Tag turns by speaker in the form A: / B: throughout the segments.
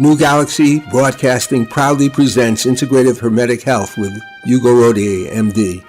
A: New Galaxy Broadcasting proudly presents Integrative Hermetic Health with Hugo Rodier, MD.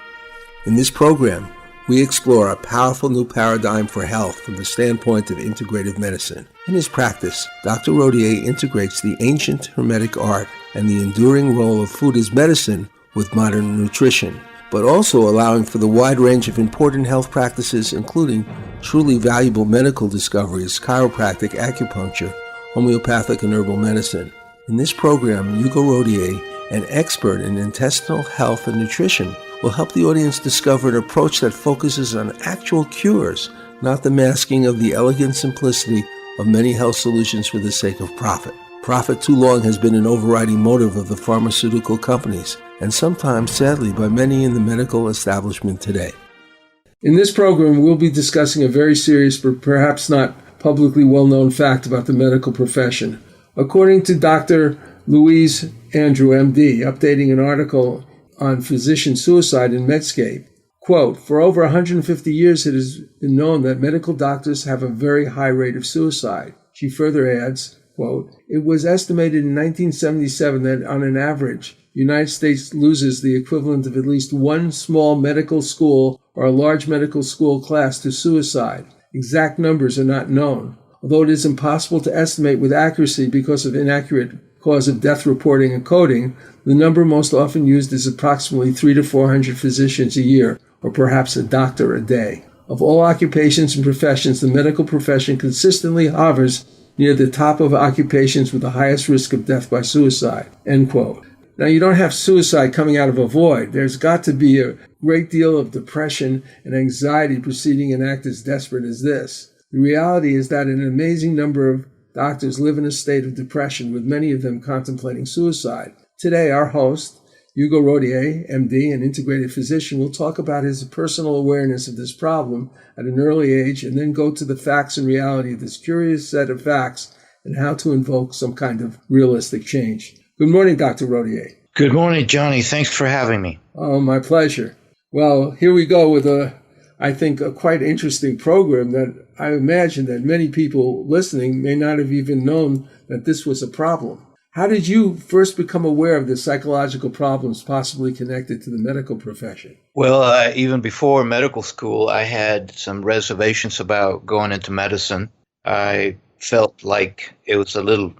A: In this program, we explore a powerful new paradigm for health from the standpoint of integrative medicine. In his practice, Dr. Rodier integrates the ancient Hermetic art and the enduring role of food as medicine with modern nutrition, but also allowing for the wide range of important health practices, including truly valuable medical discoveries, chiropractic, acupuncture, homeopathic, and herbal medicine. In this program, Hugo Rodier, an expert in intestinal health and nutrition, will help the audience discover an approach that focuses on actual cures, not the masking of the elegant simplicity of many health solutions for the sake of profit. Profit too long has been an overriding motive of the pharmaceutical companies, and sometimes, sadly, by many in the medical establishment today. In this program, we'll be discussing a very serious but perhaps not publicly well-known fact about the medical profession. According to Dr. Louise Andrew, MD, updating an article on physician suicide in Medscape, quote, "For over 150 years it has been known that medical doctors have a very high rate of suicide." She further adds, quote, "It was estimated in 1977 that on an average, the United States loses the equivalent of at least one small medical school or a large medical school class to suicide. Exact numbers are not known, although it is impossible to estimate with accuracy because of inaccurate cause of death reporting and coding. The number most often used is approximately 300 to 400 physicians a year, or perhaps a doctor a day. Of all occupations and professions, the medical profession consistently hovers near the top of occupations with the highest risk of death by suicide," end quote. Now, you don't have suicide coming out of a void. There's got to be a great deal of depression and anxiety preceding an act as desperate as this. The reality is that an amazing number of doctors live in a state of depression, with many of them contemplating suicide. Today, our host, Hugo Rodier, MD, an integrated physician, will talk about his personal awareness of this problem at an early age and then go to the facts and reality of this curious set of facts and how to invoke some kind of realistic change. Good morning, Dr. Rodier.
B: Good morning, Johnny. Thanks for having me.
A: Oh, my pleasure. Well, here we go with I think, a quite interesting program that I imagine that many people listening may not have even known that this was a problem. How did you first become aware of the psychological problems possibly connected to the medical profession?
B: Well, even before medical school, I had some reservations about going into medicine. I felt like it was a little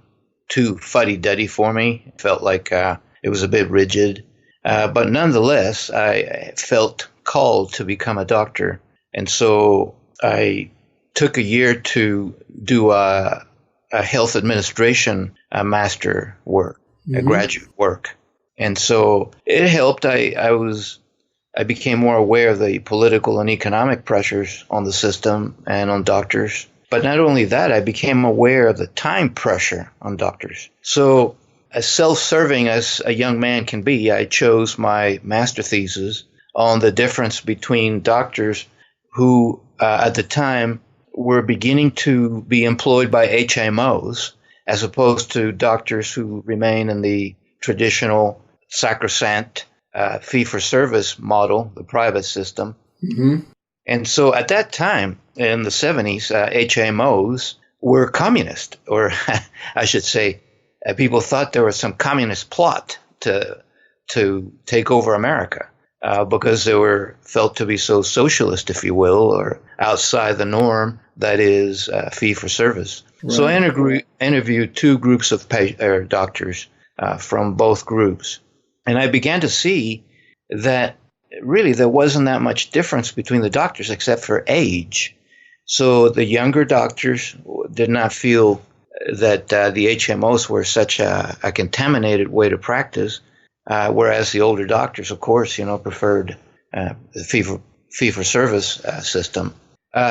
B: too fuddy-duddy for me. It felt like it was a bit rigid. But nonetheless, I felt called to become a doctor. And so I took a year to do a health administration master work, a graduate work. And so it helped. I became more aware of the political and economic pressures on the system and on doctors. But not only that, I became aware of the time pressure on doctors. So as self-serving as a young man can be, I chose my master thesis on the difference between doctors who at the time were beginning to be employed by HMOs as opposed to doctors who remain in the traditional sacrosanct fee-for-service model, the private system. Mm-hmm. And so at that time, in the 70s, HMOs were communist, or I should say, people thought there was some communist plot to take over America because they were felt to be so socialist, if you will, or outside the norm that is fee-for-service. Right. So I interviewed two groups of doctors from both groups, and I began to see that really there wasn't that much difference between the doctors except for age. So the younger doctors did not feel that the HMOs were such a contaminated way to practice, whereas the older doctors, of course, preferred the fee-for-service system.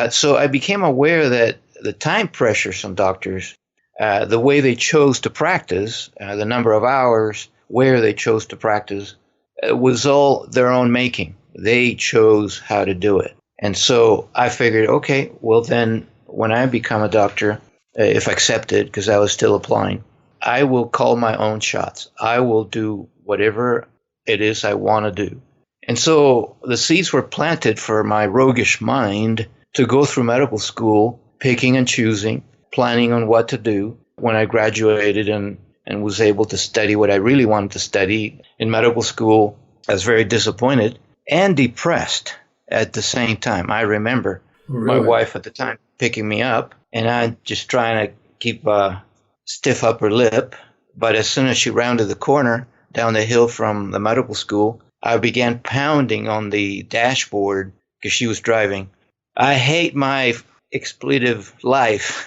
B: So I became aware that the time pressures on doctors, the way they chose to practice, the number of hours, where they chose to practice, was all their own making. They chose how to do it. And so I figured, okay, well then when I become a doctor, if accepted, because I was still applying, I will call my own shots. I will do whatever it is I want to do. And so the seeds were planted for my roguish mind to go through medical school, picking and choosing, planning on what to do. When I graduated and and was able to study what I really wanted to study. In medical school, I was very disappointed and depressed at the same time. I remember my wife at the time picking me up, and I just trying to keep a stiff upper lip. But as soon as she rounded the corner down the hill from the medical school, I began pounding on the dashboard because she was driving. I hate my expletive life.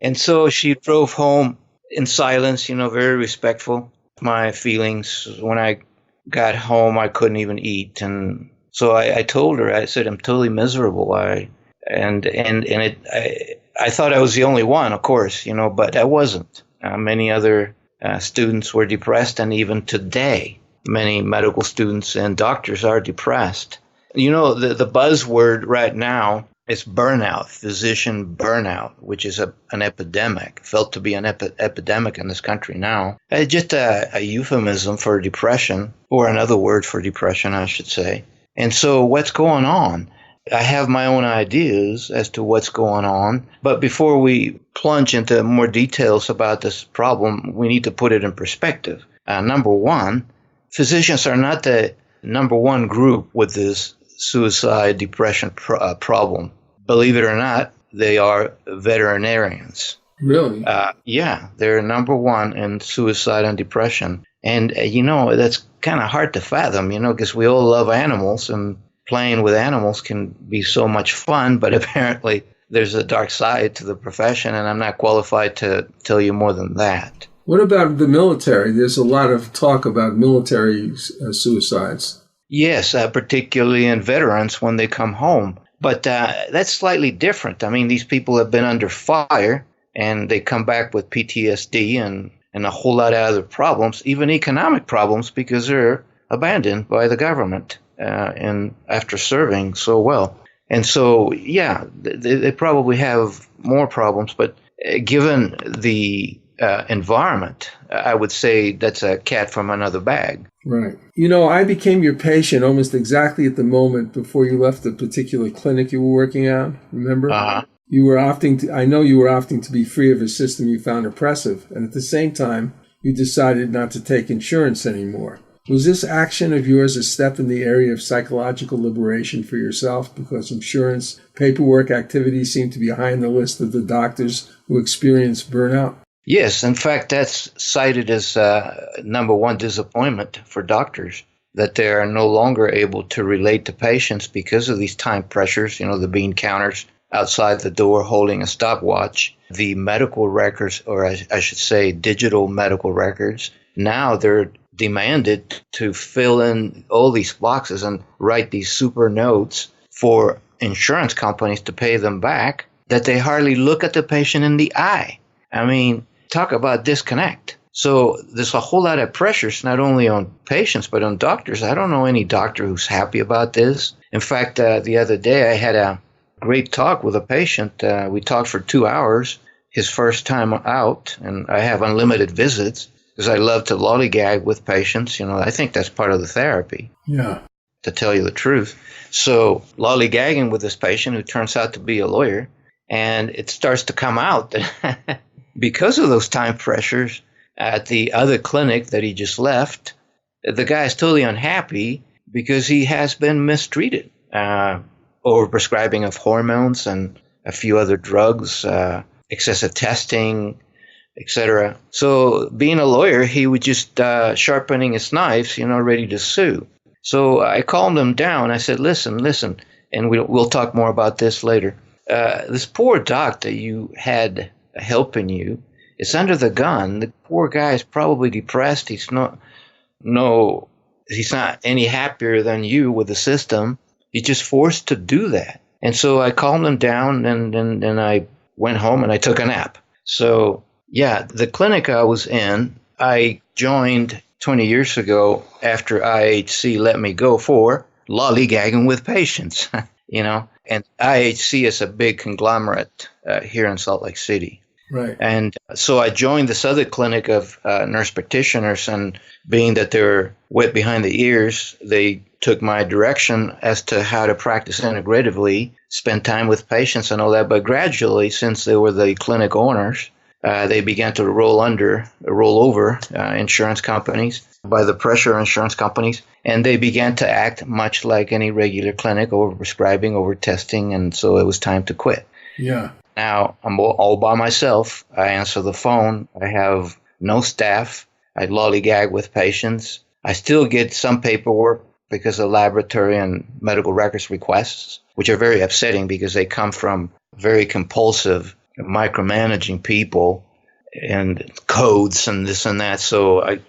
B: And so she drove home in silence, very respectful. My feelings, when I got home, I couldn't even eat. And so I told her, I said, I'm totally miserable. I thought I was the only one, of course, but I wasn't. Many other students were depressed, and even today, many medical students and doctors are depressed. The buzzword right now is burnout, physician burnout, which is an epidemic, felt to be an epidemic in this country now. It's just a euphemism for depression, or another word for depression, I should say. And so what's going on? I have my own ideas as to what's going on, but before we plunge into more details about this problem, we need to put it in perspective. Number one, physicians are not the number one group with this suicide depression problem. Believe it or not, they are veterinarians.
A: Really?
B: Yeah, they're number one in suicide and depression. And, that's kind of hard to fathom, because we all love animals, and playing with animals can be so much fun, but apparently there's a dark side to the profession, and I'm not qualified to tell you more than that.
A: What about the military? There's a lot of talk about military suicides.
B: Yes, particularly in veterans when they come home. But that's slightly different. I mean, these people have been under fire, and they come back with PTSD and a whole lot of other problems, even economic problems, because they're abandoned by the government and after serving so well. And so, yeah, they probably have more problems. But given the environment, I would say that's a cat from another bag.
A: Right. I became your patient almost exactly at the moment before you left the particular clinic you were working at. Remember?
B: Uh-huh.
A: You were I know you were opting to be free of a system you found oppressive, and at the same time, you decided not to take insurance anymore. Was this action of yours a step in the area of psychological liberation for yourself, because insurance paperwork activities seem to be high on the list of the doctors who experience burnout?
B: Yes, in fact, that's cited as number one disappointment for doctors, that they are no longer able to relate to patients because of these time pressures, the bean counters outside the door holding a stopwatch, the medical records, or I should say digital medical records. Now they're demanded to fill in all these boxes and write these super notes for insurance companies to pay them back, that they hardly look at the patient in the eye. I mean, talk about disconnect. So there's a whole lot of pressures, not only on patients, but on doctors. I don't know any doctor who's happy about this. In fact, the other day I had a great talk with a patient. We talked for 2 hours, his first time out, and I have unlimited visits because I love to lollygag with patients. I think that's part of the therapy.
A: Yeah.
B: To tell you the truth. So lollygagging with this patient who turns out to be a lawyer, and it starts to come out that because of those time pressures at the other clinic that he just left, the guy is totally unhappy because he has been mistreated. Overprescribing of hormones and a few other drugs, excessive testing, etc. So being a lawyer, he was just sharpening his knives, ready to sue. So I calmed him down. I said, listen, and we'll talk more about this later. This poor doc that you had helping you is under the gun. The poor guy is probably depressed. He's not any happier than you with the system. He's just forced to do that. And so I calmed him down, and I went home and I took a nap. So, yeah, the clinic I was in, I joined 20 years ago after IHC let me go for lollygagging with patients, And IHC is a big conglomerate here in Salt Lake City.
A: Right.
B: And so I joined this other clinic of nurse practitioners, and being that they were wet behind the ears, they took my direction as to how to practice integratively, spend time with patients and all that. But gradually, since they were the clinic owners, they began to roll over insurance companies by the pressure of insurance companies, and they began to act much like any regular clinic, over-prescribing, over-testing, and so it was time to quit.
A: Yeah.
B: Now, I'm all by myself. I answer the phone. I have no staff. I lollygag with patients. I still get some paperwork because of laboratory and medical records requests, which are very upsetting because they come from very compulsive, micromanaging people and codes and this and that. So I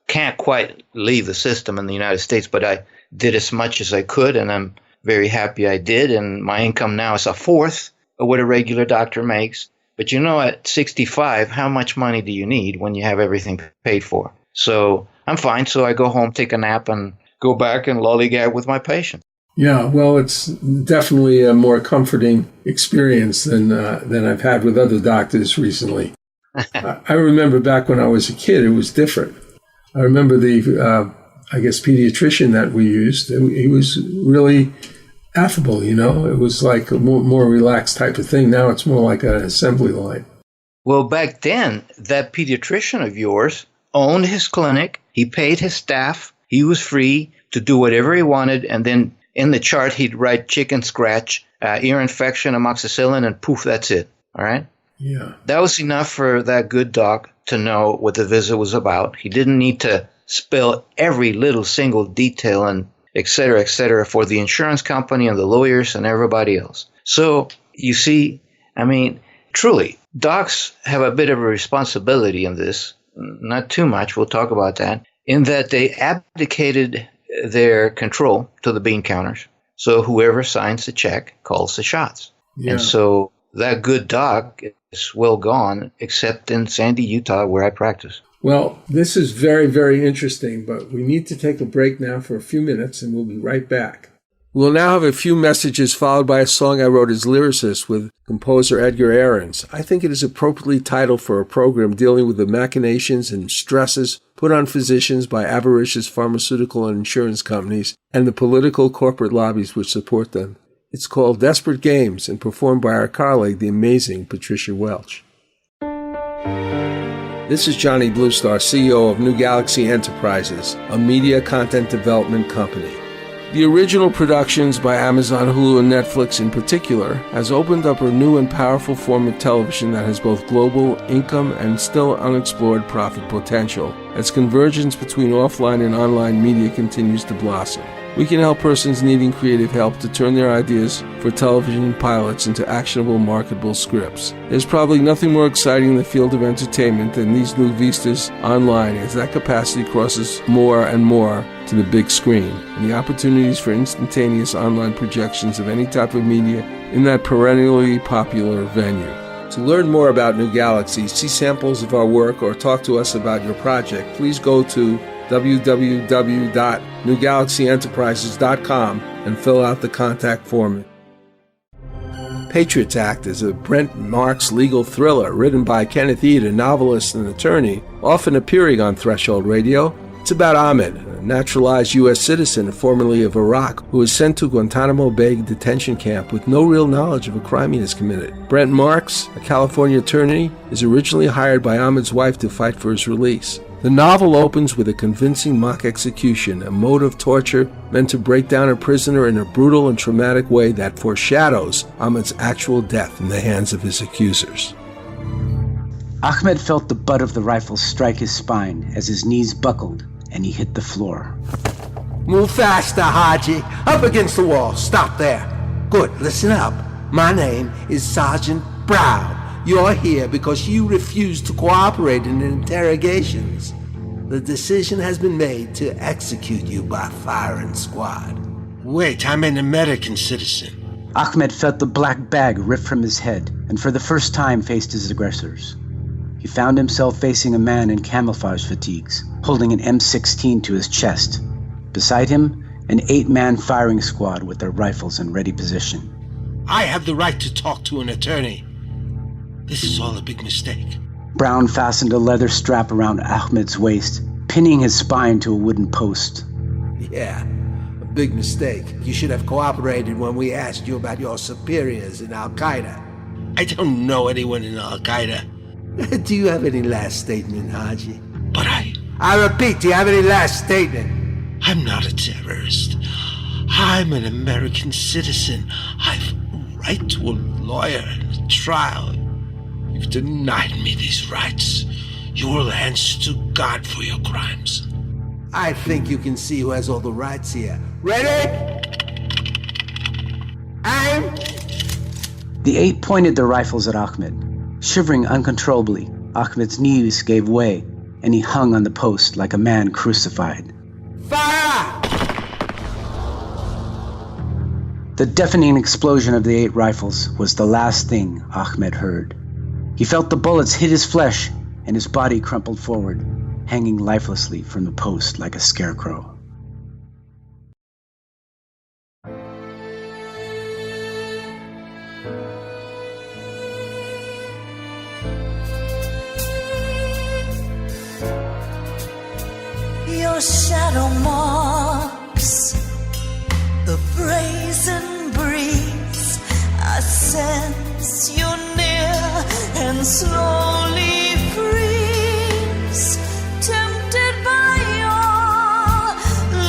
B: can't quite leave the system in the United States, but I did as much as I could, and I'm very happy I did. And my income now is a fourth of what a regular doctor makes. But at 65, how much money do you need when you have everything paid for? So I'm fine. So I go home, take a nap, and go back and lollygag with my patient.
A: Yeah, well, it's definitely a more comforting experience than I've had with other doctors recently. I remember back when I was a kid, it was different. I remember the, pediatrician that we used. He was really affable, It was like a more relaxed type of thing. Now it's more like an assembly line.
B: Well, back then, that pediatrician of yours owned his clinic. He paid his staff. He was free to do whatever he wanted. And then in the chart, he'd write chicken scratch, ear infection, amoxicillin, and poof, that's it. All right?
A: Yeah.
B: That was enough for that good doc to know what the visit was about. He didn't need to spill every little single detail and et cetera, for the insurance company and the lawyers and everybody else. So you see, truly, docs have a bit of a responsibility in this. Not too much. We'll talk about that. In that they abdicated their control to the bean counters. So whoever signs the check calls the shots. Yeah. And so that good doc is well gone, except in Sandy, Utah, where I practice.
A: Well, this is very, very interesting, but we need to take a break now for a few minutes, and we'll be right back. We'll now have a few messages followed by a song I wrote as lyricist with composer Edgar Ahrens. I think it is appropriately titled for a program dealing with the machinations and stresses put on physicians by avaricious pharmaceutical and insurance companies and the political corporate lobbies which support them. It's called Desperate Games and performed by our colleague, the amazing Patricia Welch. This is Johnny Bluestar, CEO of New Galaxy Enterprises, a media content development company. The original productions by Amazon, Hulu, and Netflix in particular has opened up a new and powerful form of television that has both global income and still unexplored profit potential as convergence between offline and online media continues to blossom. We can help persons needing creative help to turn their ideas for television pilots into actionable, marketable scripts. There's probably nothing more exciting in the field of entertainment than these new vistas online, as that capacity crosses more and more to the big screen, and the opportunities for instantaneous online projections of any type of media in that perennially popular venue. To learn more about New Galaxy, see samples of our work, or talk to us about your project, please go to www.newgalaxyenterprises.com and fill out the contact form. Patriots Act is a Brent Marks legal thriller written by Kenneth Eade, a novelist and attorney, often appearing on Threshold Radio. It's about Ahmed, a naturalized U.S. citizen formerly of Iraq, who was sent to Guantanamo Bay detention camp with no real knowledge of a crime he has committed. Brent Marks, a California attorney, is originally hired by Ahmed's wife to fight for his release. The novel opens with a convincing mock execution, a mode of torture meant to break down a prisoner in a brutal and traumatic way that foreshadows Ahmed's actual death in the hands of his accusers.
C: Ahmed felt the butt of the rifle strike his spine as his knees buckled and he hit the floor.
D: Move faster, Haji. Up against the wall. Stop there. Good, listen up. My name is Sergeant Brown. You're here because you refused to cooperate in interrogations. The decision has been made to execute you by firing squad.
E: Wait, I'm an American citizen.
C: Ahmed felt the black bag ripped from his head and for the first time faced his aggressors. He found himself facing a man in camouflage fatigues, holding an M16 to his chest. Beside him, an 8-man firing squad with their rifles in ready position.
E: I have the right to talk to an attorney. This is all a big mistake.
C: Brown fastened a leather strap around Ahmed's waist, pinning his spine to a wooden post.
D: Yeah, a big mistake. You should have cooperated when we asked you about your superiors in Al-Qaeda.
E: I don't know anyone in Al-Qaeda.
D: Do you have any last statement, Haji?
E: But
D: I repeat, do you have any last statement?
E: I'm not a terrorist. I'm an American citizen. I've a right to a lawyer and a trial. You've denied me these rights. You will answer to God for your crimes.
D: I think you can see who has all the rights here. Ready? Aim!
C: The 8 pointed their rifles at Ahmed. Shivering uncontrollably, Ahmed's knees gave way, and he hung on the post like a man crucified.
D: Fire!
C: The deafening explosion of the 8 rifles was the last thing Ahmed heard. He felt the bullets hit his flesh, and his body crumpled forward, hanging lifelessly from the post like a scarecrow.
F: Your shadow marks the brazen breeze. I sense you're near and slowly freeze, tempted by your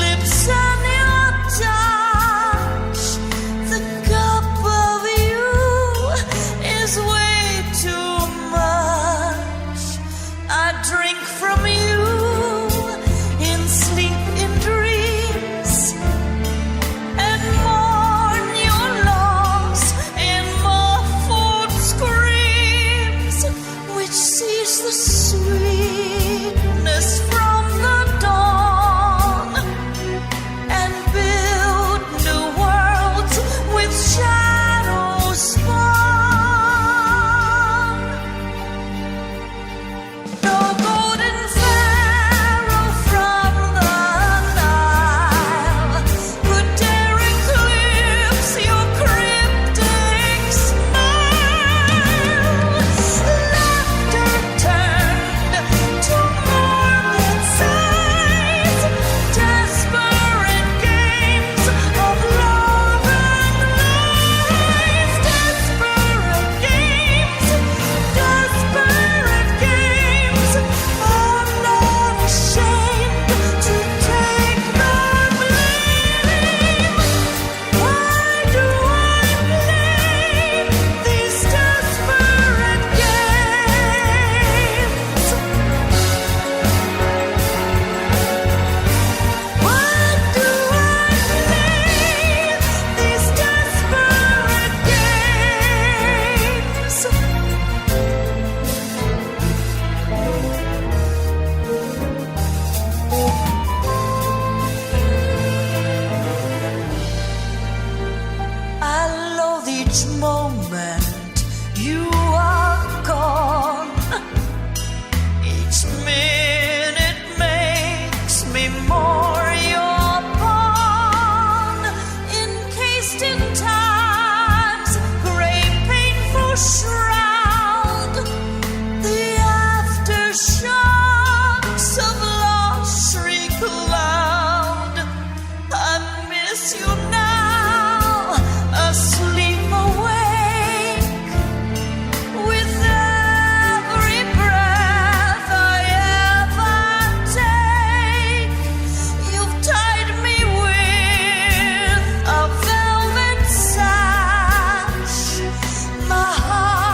F: lips and your touch. The cup of you is way too much. I drink from you in sleep, in dreams, and mourn your loss in muffled screams, which sees the sweetness from the dawn and build new worlds with shadows spawn. No golden pharaoh from the Nile could dare eclipse your cryptic smile. Laughter turned to morbid sighs, desperate games of love and lies. Desperate games, desperate games. I'm not ashamed to take the blame. Why do I play these desperate games? Why do I play these desperate games? I loathe each moment you are gone. Each minute makes me more your pawn, encased in time's gray painful shroud. The aftershocks of loss shriek loud. I miss you now, asleep awake, with every breath I ever take. You've tied me with a velvet sash. My heart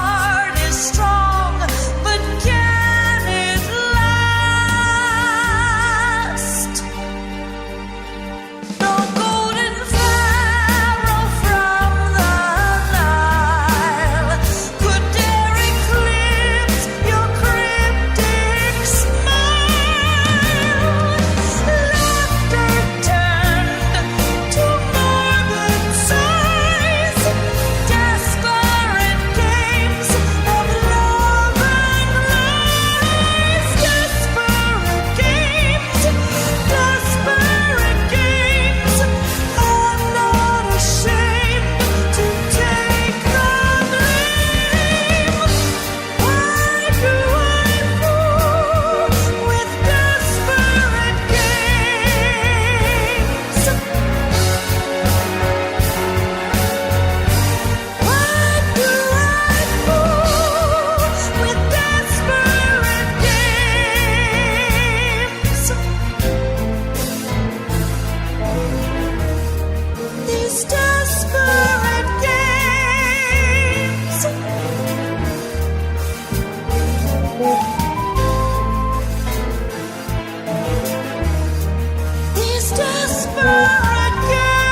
F: These desperate games.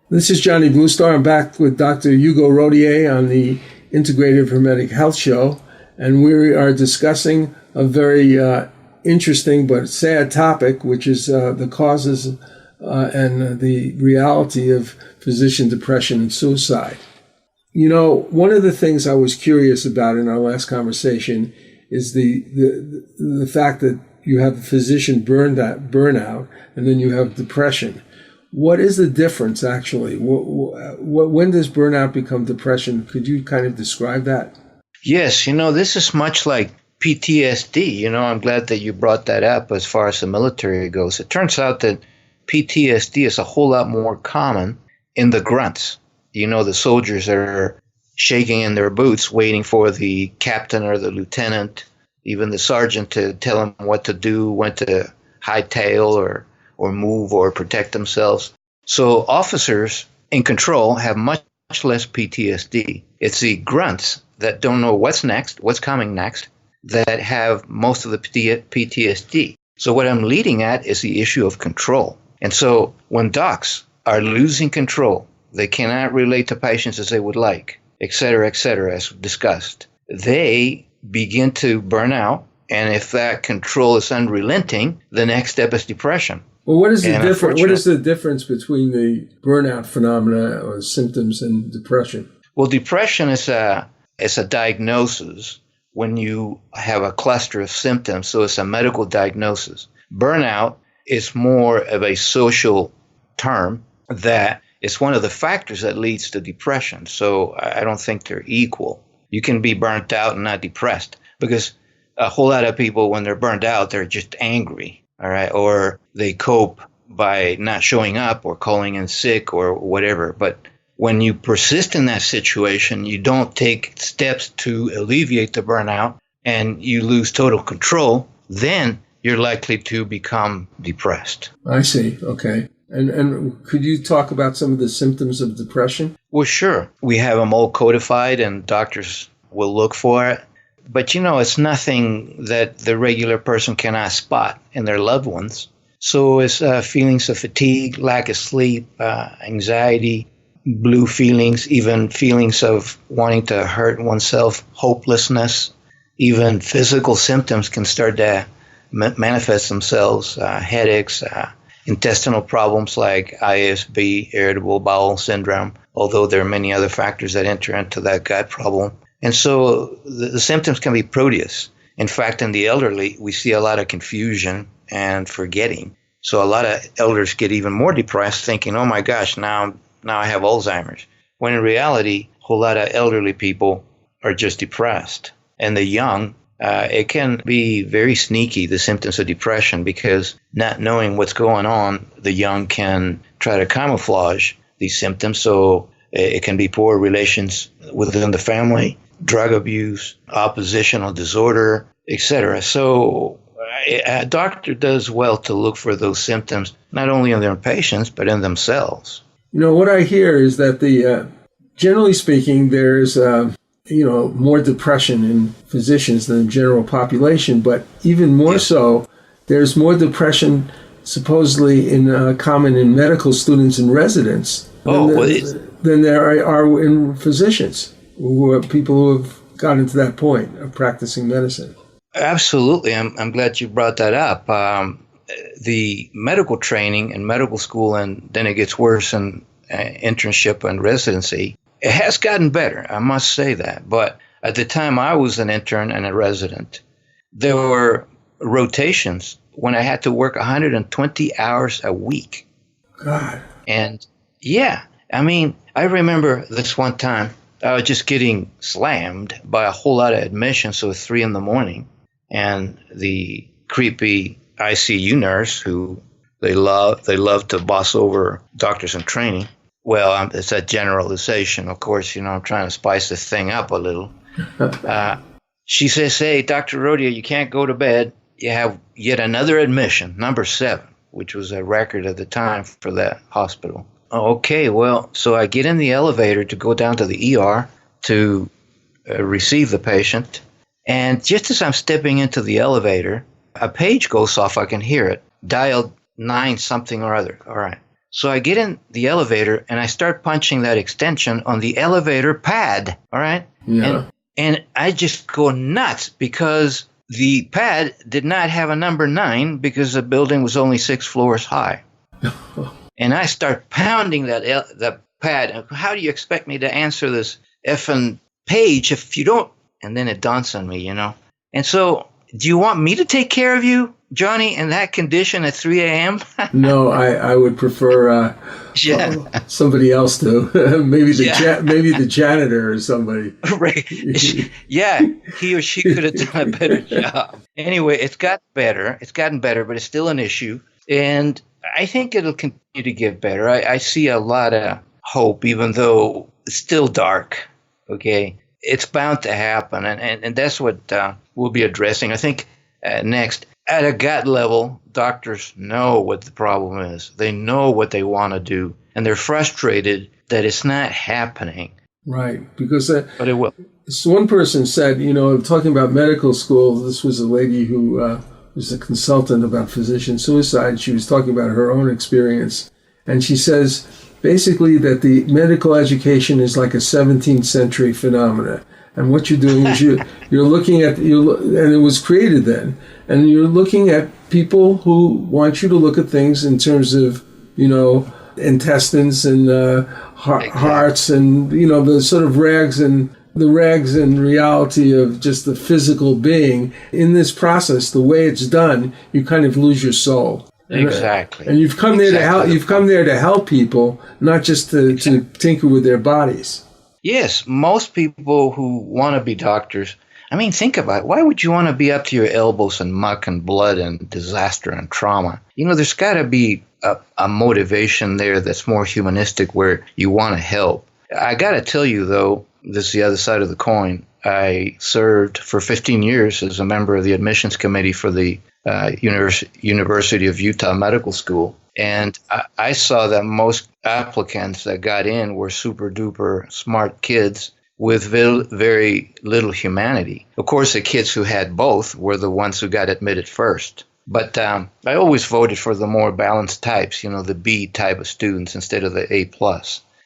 A: This is Johnny Bluestar. I'm back with Dr. Hugo Rodier on the Integrative Hermetic Health Show, and we are discussing a very interesting but sad topic, which is the causes and the reality of physician depression and suicide. You know, one of the things I was curious about in our last conversation is the fact that you have physician burnout, and then you have depression. What is the difference, actually? When does burnout become depression? Could you kind of describe that?
B: Yes, this is much like PTSD. I'm glad that you brought that up as far as the military goes. It turns out that PTSD is a whole lot more common in the grunts. The soldiers that are shaking in their boots, waiting for the captain or the lieutenant, even the sergeant to tell them what to do, when to hightail or move or protect themselves. So officers in control have much less PTSD. It's the grunts that don't know what's next, what's coming next, that have most of the PTSD. So what I'm leading at is the issue of control. And so when docs are losing control, they cannot relate to patients as they would like, et cetera, as discussed. They begin to burn out. And if that control is unrelenting, the next step is depression.
A: Well, what is the difference? What is the difference between the burnout phenomena or symptoms and depression?
B: Well, depression is a diagnosis when you have a cluster of symptoms, so it's a medical diagnosis. Burnout is more of a social term that is one of the factors that leads to depression. So I don't think they're equal. You can be burnt out and not depressed, because a whole lot of people, when they're burned out, they're just angry. All right, or they cope by not showing up or calling in sick or whatever. But when you persist in that situation, you don't take steps to alleviate the burnout and you lose total control, then you're likely to become depressed.
A: I see. Okay. And could you talk about some of the symptoms of depression?
B: Well, sure. We have them all codified and doctors will look for it. But, it's nothing that the regular person cannot spot in their loved ones. So it's feelings of fatigue, lack of sleep, anxiety, blue feelings, even feelings of wanting to hurt oneself, hopelessness. Even physical symptoms can start to manifest themselves, headaches, intestinal problems like ISB, irritable bowel syndrome, although there are many other factors that enter into that gut problem. And so the symptoms can be proteus. In fact, in the elderly, we see a lot of confusion and forgetting. So a lot of elders get even more depressed thinking, oh my gosh, now I have Alzheimer's. When in reality, a whole lot of elderly people are just depressed. And the young, it can be very sneaky, the symptoms of depression, because not knowing what's going on, the young can try to camouflage these symptoms. So it can be poor relations within the family, drug abuse, oppositional disorder, etc. So a doctor does well to look for those symptoms, not only in their patients, but in themselves.
A: What I hear is that generally speaking, there's, more depression in physicians than the general population, but even more so, there's more depression supposedly common in medical students and residents than there are in physicians, who are people who have gotten to that point of practicing medicine.
B: Absolutely. I'm glad you brought that up. The medical training in medical school, and then it gets worse in internship and residency, it has gotten better, I must say that. But at the time I was an intern and a resident, there were rotations when I had to work 120 hours a week.
A: God.
B: And I remember this one time, I was just getting slammed by a whole lot of admissions. So it was 3 a.m. And the creepy ICU nurse, who they love to boss over doctors in training, Well, it's a generalization. Of course, I'm trying to spice this thing up a little. She says, hey, Dr. Rodier, you can't go to bed. You have yet another admission, number 7, which was a record at the time for that hospital. Okay, well, so I get in the elevator to go down to the ER to receive the patient. And just as I'm stepping into the elevator, a page goes off. I can hear it. Dial 9 something or other. All right. So I get in the elevator and I start punching that extension on the elevator pad. All right.
A: Yeah.
B: And I just go nuts because the pad did not have a number 9 because the building was only 6 floors high. And I start pounding that pad. How do you expect me to answer this effing page if you don't? And then it dawns on me, And so, do you want me to take care of you, Johnny, in that condition at 3 a.m.?
A: No, I would prefer somebody else to. Maybe the janitor or somebody.
B: Right. Yeah, he or she could have done a better job. Anyway, it's gotten better, but it's still an issue. And I think it'll continue to get better. I see a lot of hope, even though it's still dark. Okay. It's bound to happen, and that's what we'll be addressing. I think next, at a gut level, doctors know what the problem is. They know what they want to do, and they're frustrated that it's not happening.
A: Right, because
B: but it will.
A: So one person said, talking about medical school, this was a lady who was a consultant about physician suicide. She was talking about her own experience, and she says, basically, that the medical education is like a 17th century phenomena. And what you're doing is you're looking at, and it was created then, and you're looking at people who want you to look at things in terms of, intestines and hearts and, the sort of rags and reality of just the physical being. In this process, the way it's done, you kind of lose your soul.
B: Exactly.
A: And you've come there to help. You've come there to help people, not just to tinker with their bodies.
B: Yes, most people who want to be doctors. I mean, think about it. Why would you want to be up to your elbows in muck and blood and disaster and trauma? There's got to be a motivation there that's more humanistic, where you want to help. I got to tell you, though, this is the other side of the coin. I served for 15 years as a member of the admissions committee for the University of Utah Medical School. And I saw that most applicants that got in were super duper smart kids with very little humanity. Of course, the kids who had both were the ones who got admitted first. But I always voted for the more balanced types, the B type of students instead of the A+.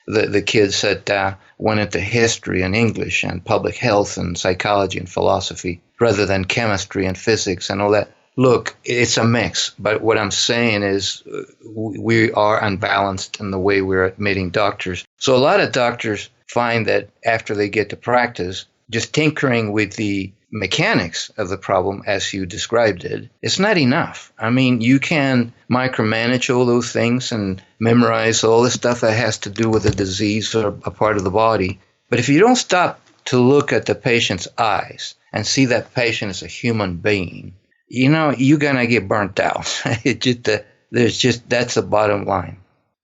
B: The kids that went into history and English and public health and psychology and philosophy rather than chemistry and physics and all that. Look, it's a mix, but what I'm saying is we are unbalanced in the way we're admitting doctors. So a lot of doctors find that after they get to practice, just tinkering with the mechanics of the problem as you described it, it's not enough. I mean, you can micromanage all those things and memorize all the stuff that has to do with a disease or a part of the body. But if you don't stop to look at the patient's eyes and see that patient as a human being, you're going to get burnt out. That's the bottom line.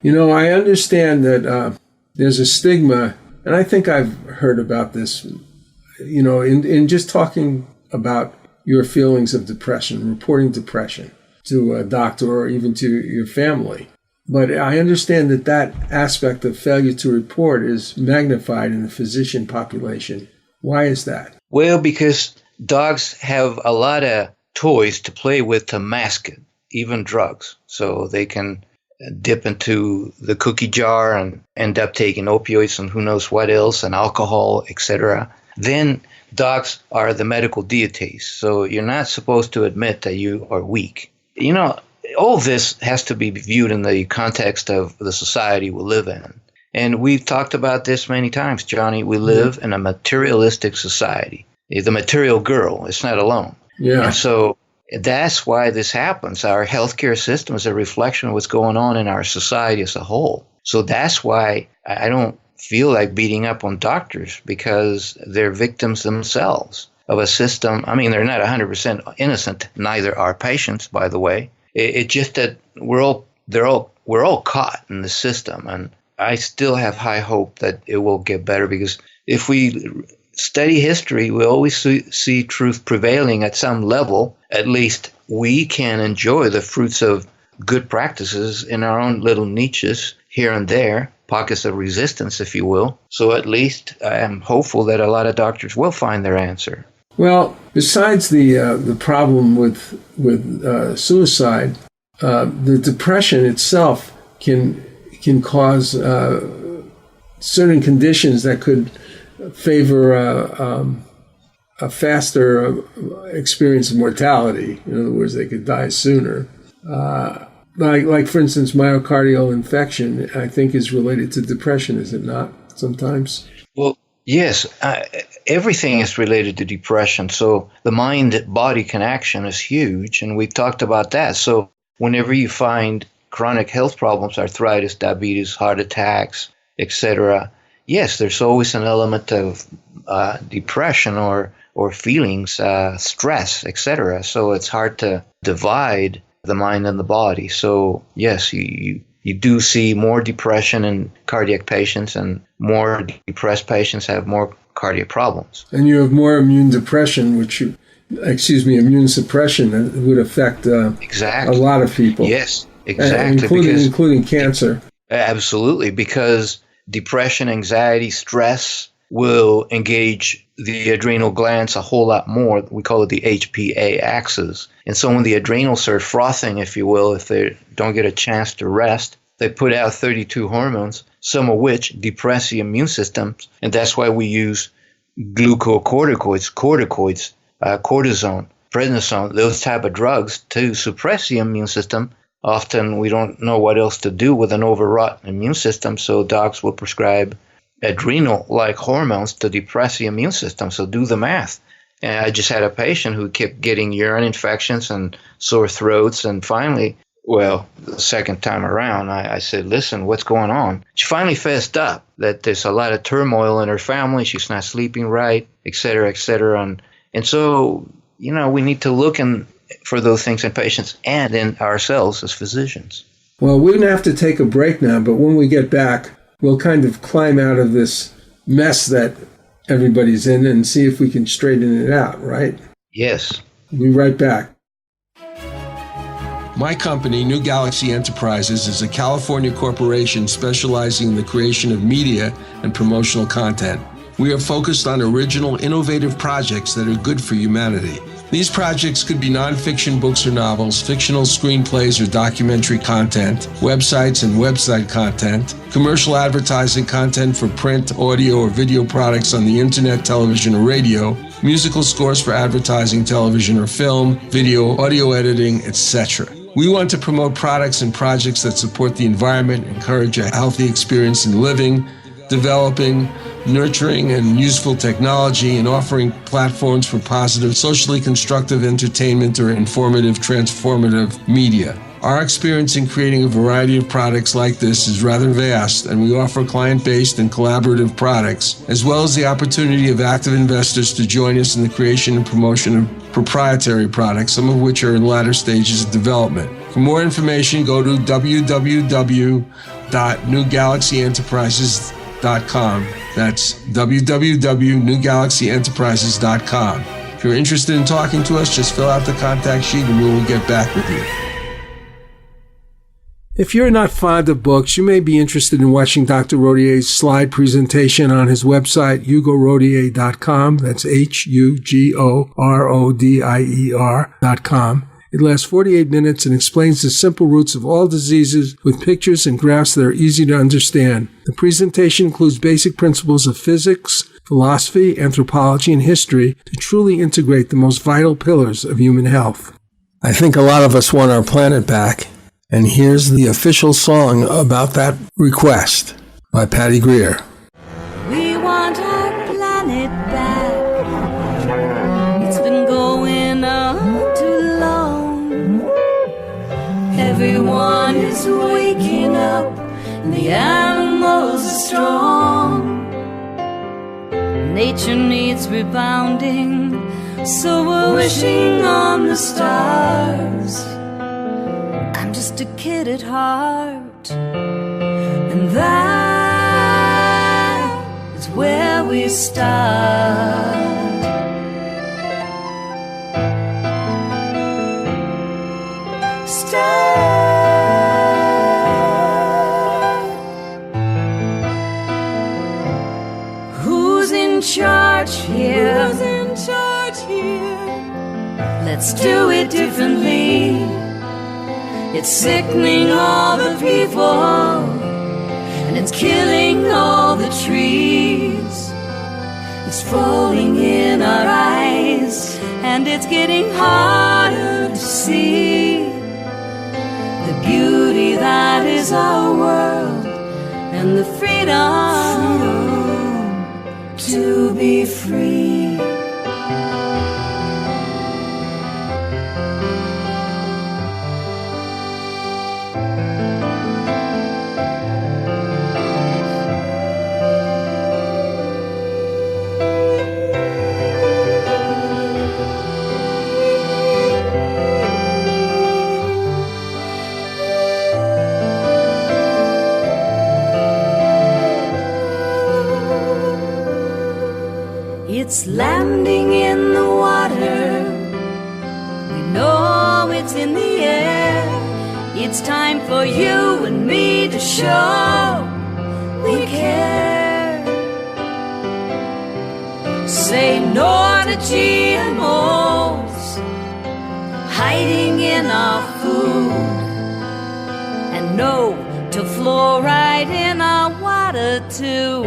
A: I understand that there's a stigma, and I think I've heard about this, in just talking about your feelings of depression, reporting depression to a doctor or even to your family. But I understand that aspect of failure to report is magnified in the physician population. Why is that?
B: Well, because dogs have a lot of toys to play with to mask it, even drugs. So they can dip into the cookie jar and end up taking opioids and who knows what else, and alcohol, etc. Then dogs are the medical deities. So you're not supposed to admit that you are weak. All this has to be viewed in the context of the society we live in. And we've talked about this many times, Johnny. We live in a materialistic society. The material girl is not alone.
A: Yeah.
B: And so that's why this happens. Our healthcare system is a reflection of what's going on in our society as a whole. So that's why I don't feel like beating up on doctors, because they're victims themselves of a system. I mean, they're not 100% innocent. Neither are patients, by the way. It's just that we're all caught in the system. And I still have high hope that it will get better, because if we study history, we always see truth prevailing at some level. At least we can enjoy the fruits of good practices in our own little niches here and there, pockets of resistance, if you will. So at least I am hopeful that a lot of doctors will find their answer.
A: Well, besides the problem with suicide, the depression itself can cause certain conditions that could favor a faster experience of mortality. In other words, they could die sooner. Like for instance, myocardial infection, I think, is related to depression, is it not, sometimes?
B: Well, yes. Everything is related to depression. So the mind-body connection is huge, and we've talked about that. So whenever you find chronic health problems, arthritis, diabetes, heart attacks, etc., yes, there's always an element of depression or feelings, stress, etc. So it's hard to divide the mind and the body. So yes, you do see more depression in cardiac patients, and more depressed patients have more cardiac problems.
A: And you have more immune suppression that would affect
B: exactly.
A: a lot of people.
B: Yes, exactly.
A: Including cancer.
B: Absolutely, because depression, anxiety, stress will engage the adrenal glands a whole lot more. We call it the HPA axis. And so when the adrenals are frothing, if you will, if they don't get a chance to rest, they put out 32 hormones, some of which depress the immune system. And that's why we use glucocorticoids, cortisone, prednisone, those type of drugs to suppress the immune system. Often we don't know what else to do with an overwrought immune system, so docs will prescribe adrenal-like hormones to depress the immune system. So do the math. And I just had a patient who kept getting urine infections and sore throats, and finally, well, the second time around, I said, listen, what's going on? She finally fessed up that there's a lot of turmoil in her family. She's not sleeping right, et cetera, et cetera. And so, we need to look for those things in patients and in ourselves as physicians.
A: Well, we're going to have to take a break now, but when we get back, we'll kind of climb out of this mess that everybody's in and see if we can straighten it out, right?
B: Yes.
A: We'll be right back.
G: My company, New Galaxy Enterprises, is a California corporation specializing in the creation of media and promotional content. We are focused on original, innovative projects that are good for humanity. These projects could be nonfiction books or novels, fictional screenplays or documentary content, websites and website content, commercial advertising content for print, audio, or video products on the internet, television, or radio, musical scores for advertising, television, or film, video, audio editing, etc. We want to promote products and projects that support the environment, encourage a healthy experience in living, developing, nurturing, and useful technology, and offering platforms for positive, socially constructive entertainment or informative, transformative media. Our experience in creating a variety of products like this is rather vast, and we offer client-based and collaborative products, as well as the opportunity of active investors to join us in the creation and promotion of proprietary products, some of which are in latter stages of development. For more information, go to www.newgalaxyenterprises.com. That's www.newgalaxyenterprises.com. If you're interested in talking to us, just fill out the contact sheet and we will get back with you.
A: If you're not fond of books, you may be interested in watching Dr. Rodier's slide presentation on his website, HugoRodier.com. That's HugoRodier.com. It lasts 48 minutes and explains the simple roots of all diseases with pictures and graphs that are easy to understand. The presentation includes basic principles of physics, philosophy, anthropology, and history to truly integrate the most vital pillars of human health. I think a lot of us want our planet back, and here's the official song about that request by Patty Greer.
F: We want our planet back. It's been going on too long. Everyone is waking up, and the animals are strong. Nature needs rebounding, so we're wishing on the stars. I'm just a kid at heart, and that we start? Who's in charge here? Who's in charge here? Let's do it differently. It's sickening all the people, and it's killing all the trees. It's falling in our eyes, and it's getting harder to see the beauty that is our world, and the freedom to be free. It's landing in the water. We know it's in the air. It's time for you and me to show we care. Say no to GMOs hiding in our food, and no to fluoride in our water too.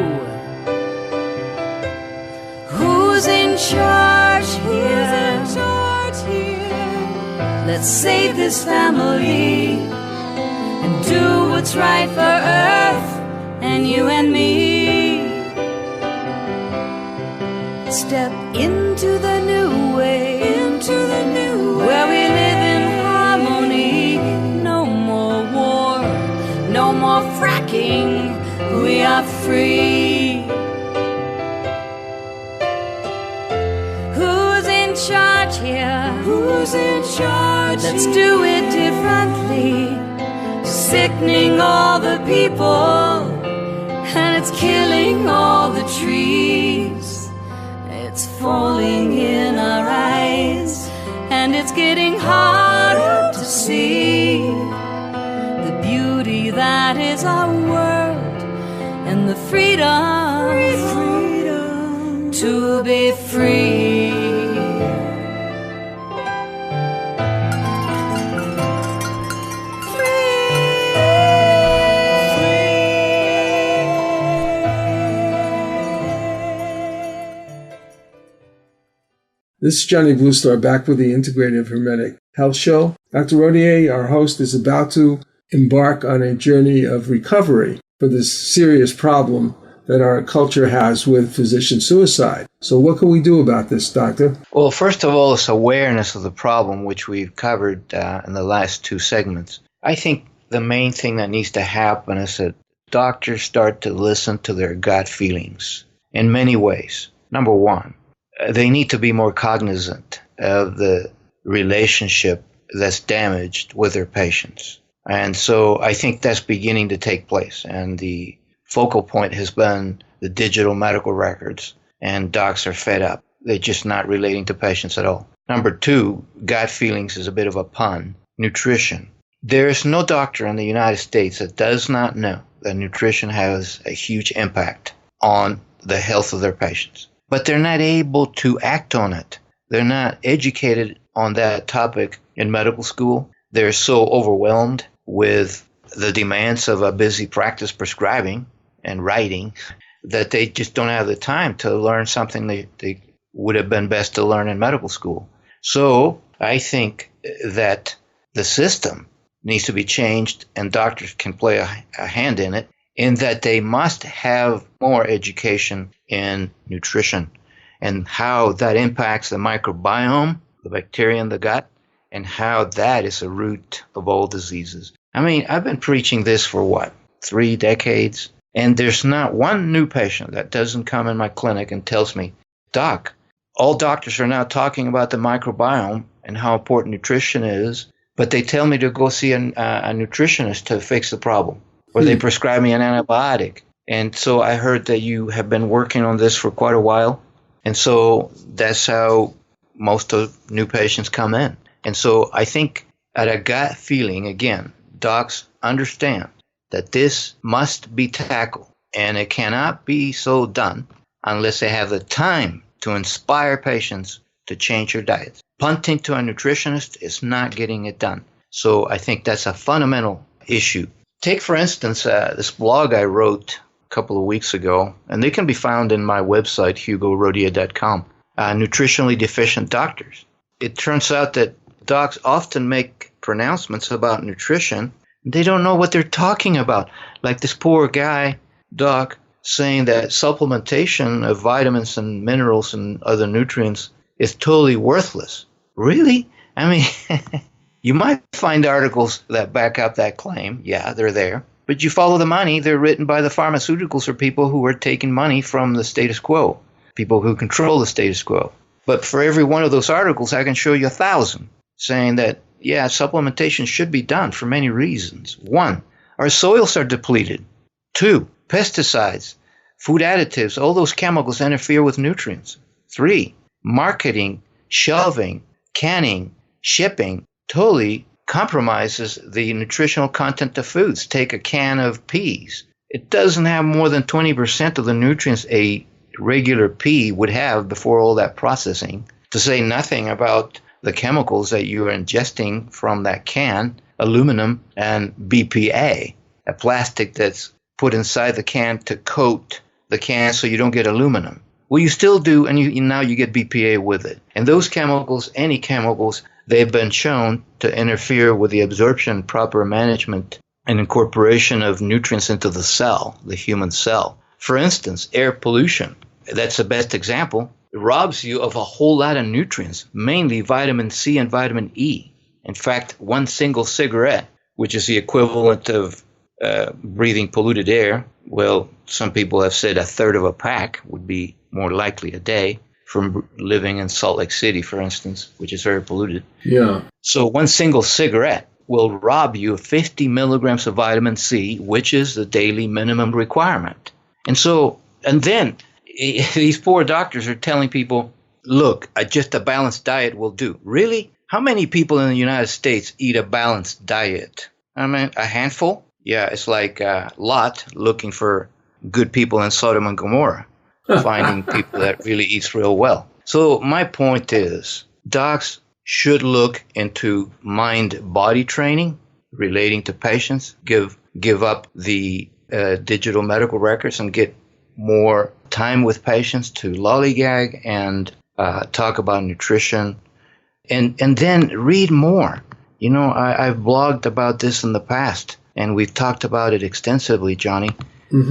F: Who's in charge here? Who's in charge here? Let's save this family and do what's right for Earth and you and me. Step into the new way, where we live in harmony. No more war, no more fracking. We are free. Charge here? Who's in charge? Let's do it differently. Sickening all the people, and it's killing all the trees. It's falling in our eyes, and it's getting harder to see the beauty that is our world, and the freedom to be free.
A: This is Johnny Bluestar back with the Integrative Hermetic Health Show. Dr. Rodier, our host, is about to embark on a journey of recovery for this serious problem that our culture has with physician suicide. So what can we do about this, Doctor?
B: Well, first of all, it's awareness of the problem, which we've covered in the last two segments. I think the main thing that needs to happen is that doctors start to listen to their gut feelings in many ways. Number one, they need to be more cognizant of the relationship that's damaged with their patients. And so I think that's beginning to take place. And the focal point has been the digital medical records, and docs are fed up. They're just not relating to patients at all. Number two, gut feelings is a bit of a pun. Nutrition. There is no doctor in the United States that does not know that nutrition has a huge impact on the health of their patients. But they're not able to act on it. They're not educated on that topic in medical school. They're so overwhelmed with the demands of a busy practice prescribing and writing that they just don't have the time to learn something they would have been best to learn in medical school. So I think that the system needs to be changed, and doctors can play a hand in it, in that they must have more education in nutrition and how that impacts the microbiome, the bacteria in the gut, and how that is a root of all diseases. I mean, I've been preaching this for 3 decades, and there's not one new patient that doesn't come in my clinic and tells me, Doc, all doctors are now talking about the microbiome and how important nutrition is, but they tell me to go see a nutritionist to fix the problem, or they prescribe me an antibiotic. And so I heard that you have been working on this for quite a while. And so that's how most of new patients come in. And so I think at a gut feeling, again, docs understand that this must be tackled, and it cannot be so done unless they have the time to inspire patients to change their diets. Punting to a nutritionist is not getting it done. So I think that's a fundamental issue. Take, for instance, this blog I wrote a couple of weeks ago, and they can be found in my website, hugorodier.com, Nutritionally Deficient Doctors. It turns out that docs often make pronouncements about nutrition. They don't know what they're talking about. Like this poor guy, doc, saying that supplementation of vitamins and minerals and other nutrients is totally worthless. Really? I mean, you might find articles that back up that claim. Yeah, they're there. But you follow the money. They're written by the pharmaceuticals or people who are taking money from the status quo, people who control the status quo. But for every one of those articles, I can show you 1,000 saying that, yeah, supplementation should be done for many reasons. 1, our soils are depleted. 2, pesticides, food additives, all those chemicals interfere with nutrients. 3, marketing, shelving, canning, shipping totally compromises the nutritional content of foods. Take a can of peas. It doesn't have more than 20% of the nutrients a regular pea would have before all that processing, to say nothing about the chemicals that you are ingesting from that can, aluminum and BPA, a plastic that's put inside the can to coat the can so you don't get aluminum. Well, you still do, and now you get BPA with it. And those chemicals, any chemicals, they've been shown to interfere with the absorption, proper management, and incorporation of nutrients into the cell, the human cell. For instance, air pollution. That's the best example. It robs you of a whole lot of nutrients, mainly vitamin C and vitamin E. In fact, one single cigarette, which is the equivalent of breathing polluted air, well, some people have said 1/3 of a pack would be more likely a day from living in Salt Lake City, for instance, which is very polluted.
A: Yeah.
B: So one single cigarette will rob you of 50 milligrams of vitamin C, which is the daily minimum requirement. And then these poor doctors are telling people, look, just a balanced diet will do. Really? How many people in the United States eat a balanced diet? I mean, a handful? Yeah, it's like Lot looking for good people in Sodom and Gomorrah, finding people that really eats real well. So my point is, docs should look into mind-body training relating to patients, give up the digital medical records and get more time with patients to lollygag and talk about nutrition, and then read more. You know, I've blogged about this in the past, and we've talked about it extensively, Johnny,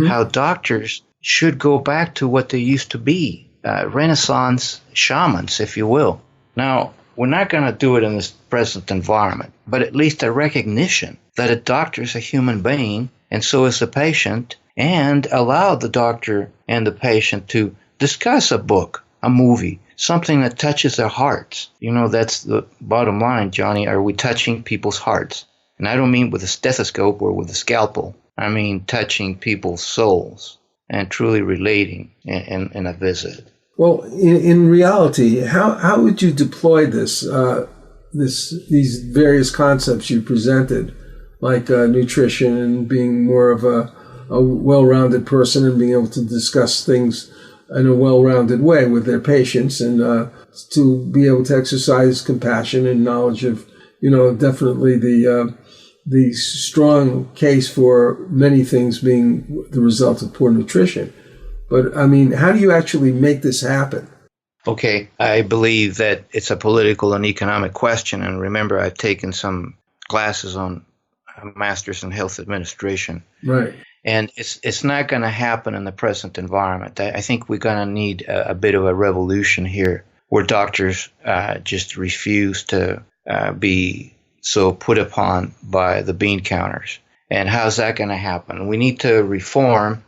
B: how doctors should go back to what they used to be, Renaissance shamans, if you will. Now, we're not going to do it in this present environment, but at least a recognition that a doctor is a human being, and so is the patient, and allow the doctor and the patient to discuss a book, a movie, something that touches their hearts. You know, that's the bottom line, Johnny. Are we touching people's hearts? And I don't mean with a stethoscope or with a scalpel. I mean touching people's souls and truly relating in a visit.
A: Well, in reality, how would you deploy these various concepts you presented, like nutrition and being more of a well-rounded person and being able to discuss things in a well-rounded way with their patients, and to be able to exercise compassion and knowledge of, definitely the strong case for many things being the result of poor nutrition. But, I mean, how do you actually make this happen?
B: Okay, I believe that it's a political and economic question. And remember, I've taken some classes on a master's in health administration.
A: Right.
B: And it's not going to happen in the present environment. I think we're going to need a bit of a revolution here, where doctors just refuse to be so put upon by the bean counters. And how's that going to happen? We need to reform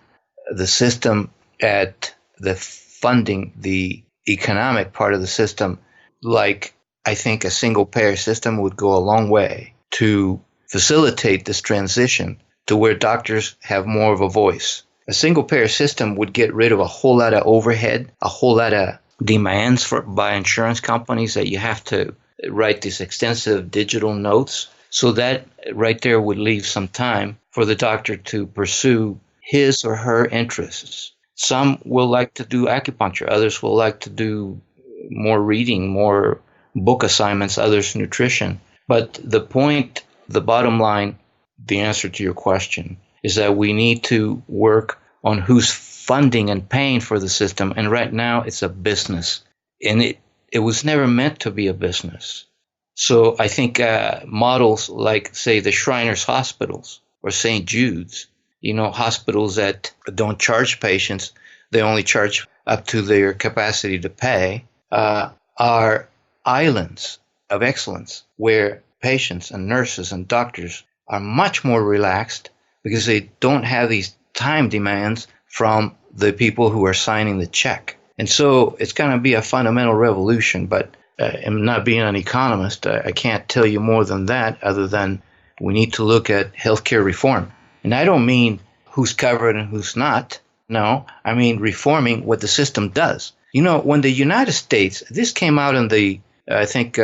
B: the system at the funding, the economic part of the system. Like, I think a single payer system would go a long way to facilitate this transition to where doctors have more of a voice. A single-payer system would get rid of a whole lot of overhead, a whole lot of demands by insurance companies that you have to write these extensive digital notes. So that right there would leave some time for the doctor to pursue his or her interests. Some will like to do acupuncture. Others will like to do more reading, more book assignments, others nutrition. But the point, the bottom line, the answer to your question is that we need to work on who's funding and paying for the system. And right now it's a business. And it was never meant to be a business. So I think models like, say, the Shriners Hospitals or St. Jude's, hospitals that don't charge patients, they only charge up to their capacity to pay, are islands of excellence where patients and nurses and doctors are much more relaxed because they don't have these time demands from the people who are signing the check. And so it's going to be a fundamental revolution, but I'm not being an economist. I can't tell you more than that other than we need to look at healthcare reform. And I don't mean who's covered and who's not. No, I mean reforming what the system does. When the United States, this came out in the, I think,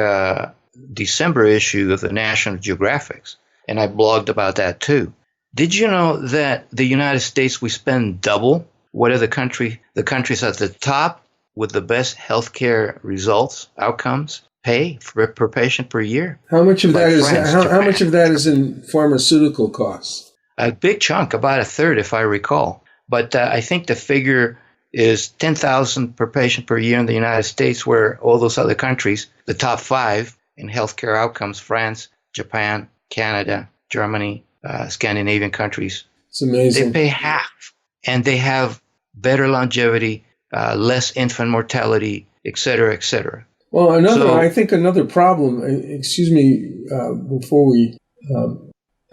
B: December issue of the National Geographic, and I blogged about that too. Did you know that the United States, we spend double what are the countries at the top with the best healthcare results, outcomes, pay per patient per year?
A: How much of
B: Like
A: that is
B: France,
A: how much of that is in pharmaceutical costs?
B: A big chunk, about a third, if I recall. But I think the figure is 10,000 per patient per year in the United States, where all those other countries, the top 5 in healthcare outcomes, France, Japan, Canada, Germany, Scandinavian countries,
A: It's amazing.
B: they pay half, and they have better longevity, less infant mortality, et cetera, et cetera.
A: Well, I think another problem, excuse me, before we,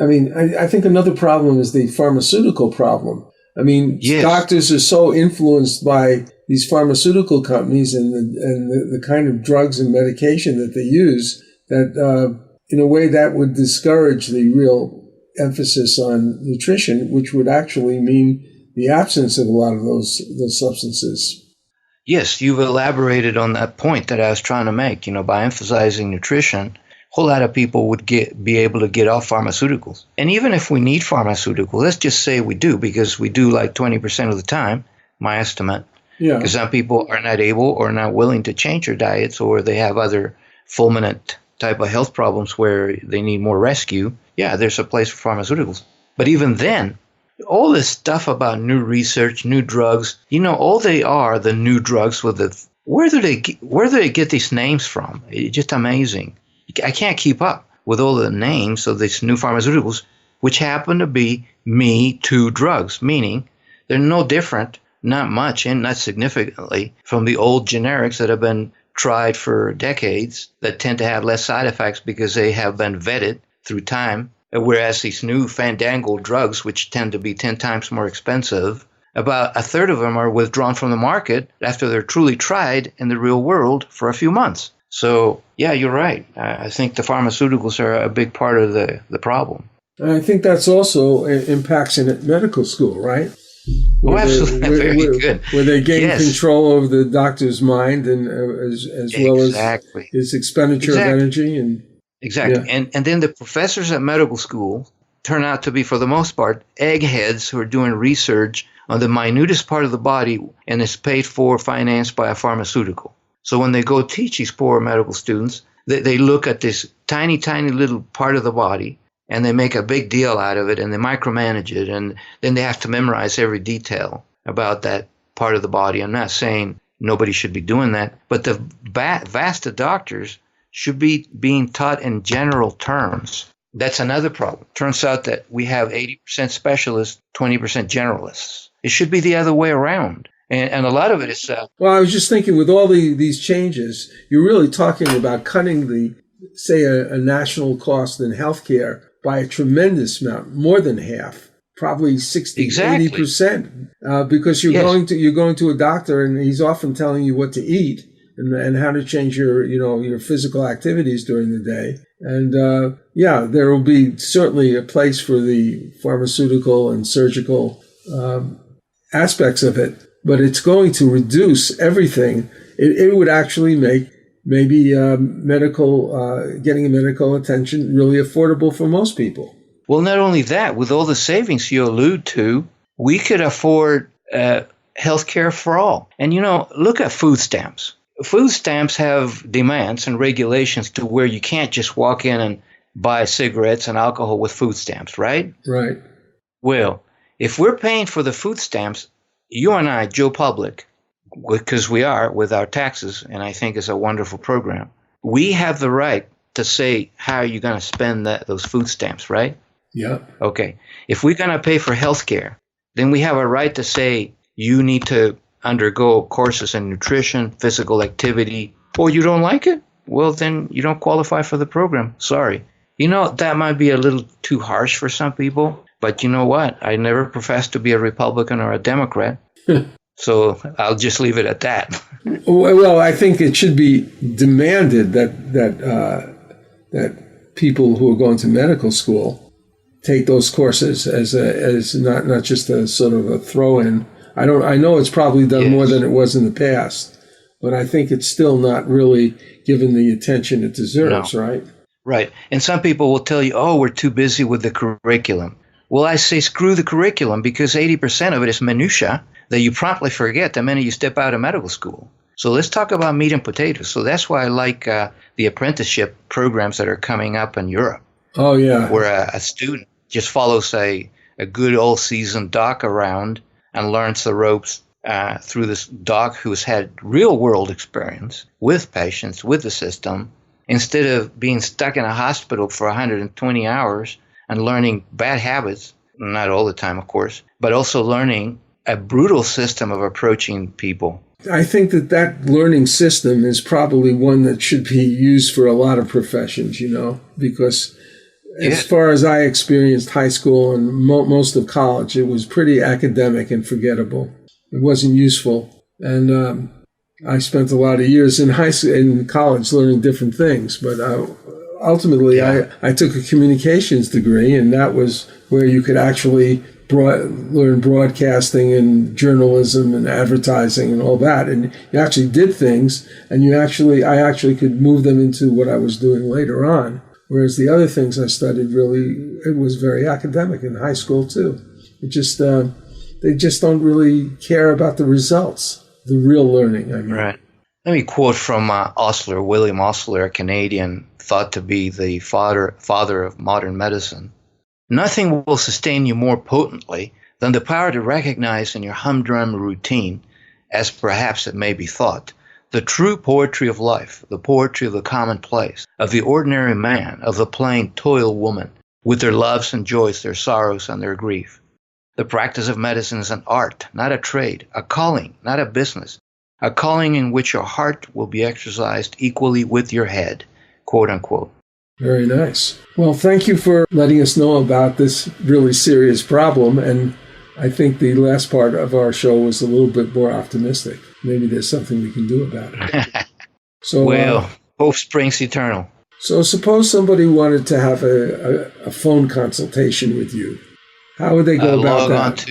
A: I think another problem is the pharmaceutical problem.
B: Yes.
A: Doctors are so influenced by these pharmaceutical companies and the kind of drugs and medication that they use that, in a way, that would discourage the real emphasis on nutrition, which would actually mean the absence of a lot of those substances.
B: Yes, you've elaborated on that point that I was trying to make. By emphasizing nutrition, a whole lot of people would be able to get off pharmaceuticals. And even if we need pharmaceuticals, let's just say we do, because we do like 20% of the time, my estimate.
A: Yeah.
B: Because some people are not able or not willing to change their diets, or they have other fulminant type of health problems where they need more rescue. Yeah, there's a place for pharmaceuticals. But even then, all this stuff about new research, new drugs, all they are the new drugs with where do they get these names from? It's just amazing. I can't keep up with all the names of these new pharmaceuticals, which happen to be Me Too drugs, meaning they're no different, not much and not significantly, from the old generics that have been tried for decades that tend to have less side effects because they have been vetted through time. Whereas these new fandangled drugs, which tend to be 10 times more expensive, about a third of them are withdrawn from the market after they're truly tried in the real world for a few months. So, yeah, you're right. I think the pharmaceuticals are a big part of the problem.
A: I think that's also impacts in medical school, right?
B: Absolutely. Very good.
A: Where they gain
B: Yes.
A: control over the doctor's mind and as well as his expenditure of energy. And
B: Exactly.
A: Yeah.
B: And then the professors at medical school turn out to be, for the most part, eggheads who are doing research on the minutest part of the body, and is paid for, financed by a pharmaceutical. So when they go teach these poor medical students, they look at this tiny, tiny little part of the body, and they make a big deal out of it, and they micromanage it, and then they have to memorize every detail about that part of the body. I'm not saying nobody should be doing that, but the vast of doctors should be being taught in general terms. That's another problem. Turns out that we have 80% specialists, 20% generalists. It should be the other way around. And a lot of it is...
A: Well, I was just thinking, with all these changes, you're really talking about cutting a national cost in healthcare by a tremendous amount, more than half, probably 60,
B: Exactly.
A: 80%, because you're going to a doctor and he's often telling you what to eat and how to change your physical activities during the day. And there will be certainly a place for the pharmaceutical and surgical aspects of it, but it's going to reduce everything. It would actually make maybe getting medical attention really affordable for most people.
B: Well, not only that, with all the savings you allude to, we could afford health care for all. And, look at food stamps. Food stamps have demands and regulations to where you can't just walk in and buy cigarettes and alcohol with food stamps, right?
A: Right.
B: Well, if we're paying for the food stamps, you and I, Joe Public, because we are with our taxes, and I think it's a wonderful program, we have the right to say how you're going to spend those food stamps, right?
A: Yeah.
B: Okay. If we're going to pay for health care, then we have a right to say you need to undergo courses in nutrition, physical activity, or you don't like it, well, then you don't qualify for the program. Sorry. That might be a little too harsh for some people, but you know what? I never professed to be a Republican or a Democrat, so I'll just leave it at that.
A: Well, I think it should be demanded that people who are going to medical school take those courses as not just a sort of a throw-in. I know it's probably done more than it was in the past, but I think it's still not really given the attention it deserves, right?
B: Right. And some people will tell you, we're too busy with the curriculum. Well, I say screw the curriculum, because 80% of it is minutia that you promptly forget the minute you step out of medical school. So let's talk about meat and potatoes. So that's why I like the apprenticeship programs that are coming up in Europe.
A: Oh, yeah.
B: Where a student just follows a good old seasoned doc around and learns the ropes through this doc who's had real world experience with patients, with the system, instead of being stuck in a hospital for 120 hours and learning bad habits, not all the time, of course, but also learning a brutal system of approaching people.
A: I think that learning system is probably one that should be used for a lot of professions, because as far as I experienced high school and most of college, it was pretty academic and forgettable. It wasn't useful. And I spent a lot of years in college learning different things, but ultimately I took a communications degree, and that was where you could actually learn broadcasting and journalism and advertising and all that. And you actually did things, and I actually could move them into what I was doing later on. Whereas the other things I studied it was very academic in high school too. It just, they just don't really care about the results, the real learning, I mean.
B: Right. Let me quote from Osler, William Osler, a Canadian thought to be the father of modern medicine. Nothing will sustain you more potently than the power to recognize in your humdrum routine, as perhaps it may be thought, the true poetry of life, the poetry of the commonplace, of the ordinary man, of the plain toil woman, with their loves and joys, their sorrows and their grief. The practice of medicine is an art, not a trade, a calling, not a business, a calling in which your heart will be exercised equally with your head, quote unquote.
A: Very nice. Well, thank you for letting us know about this really serious problem. And I think the last part of our show was a little bit more optimistic. Maybe there's something we can do about it. So,
B: hope springs eternal.
A: So suppose somebody wanted to have a phone consultation with you. How would they go about that?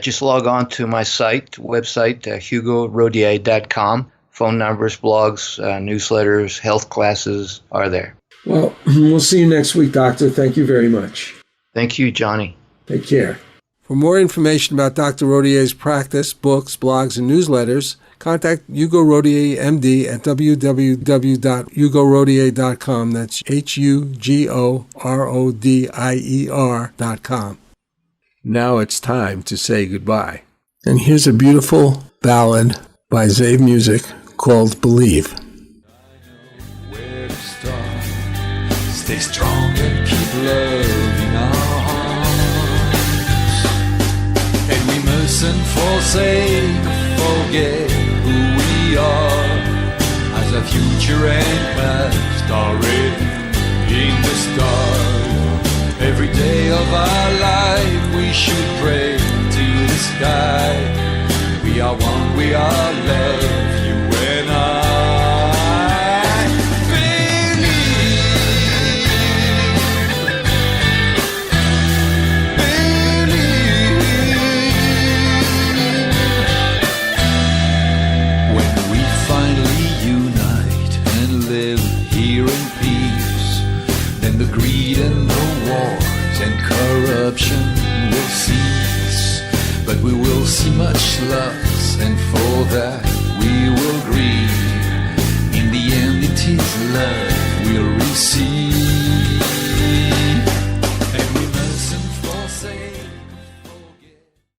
B: Just log on to my website, HugoRodier.com. Phone numbers, blogs, newsletters, health classes are there.
A: Well, we'll see you next week, Doctor. Thank you very much.
B: Thank you, Johnny.
A: Take care. For more information about Dr. Rodier's practice, books, blogs, and newsletters, contact Hugo Rodier, MD, at www.hugorodier.com. That's HUGORODIER.com. Now it's time to say goodbye. And here's a beautiful ballad by Zave Music called Believe.
H: Stay strong and keep loving our hearts. And we mustn't forsake, forget who we are, as a future and past are written in the stars. Every day of our life we should pray to the sky. We are one, we are love, you and I. Believe. corruption will cease, but we will see much loss, and for that we will grieve. In the end it is love